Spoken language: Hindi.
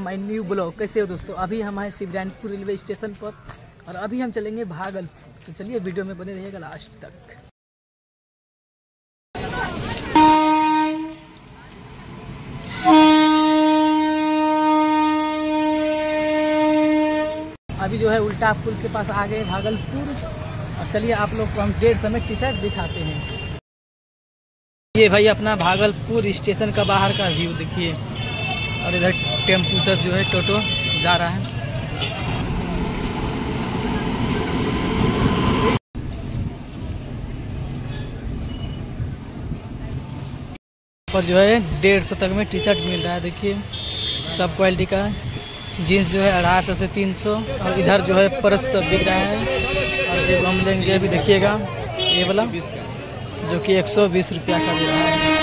Welcome my new blog. कैसे हो दोस्तों? अभी हम हैं शिवरानपुर रेलवे स्टेशन पर और अभी हम चलेंगे भागलपुर। तो चलिए वीडियो में बने रहिएगा लास्ट तक। अभी जो है उल्टा पुल के पास आ गए भागलपुर और चलिए आप लोग को हम 150 में टी शर्ट दिखाते हैं। ये भाई अपना भागलपुर स्टेशन का बाहर का व्यू देखिए और इधर टेम्पू सब जो है टोटो जा रहा है। पर जो है 150 तक में टी शर्ट मिल रहा है। देखिए सब क्वालिटी का जीन्स जो है 250 से 300 और इधर जो है पर्स सब बिक रहा है। और जब हम लेंगे अभी देखिएगा ये वाला जो कि 120 रुपया का दे रहा है।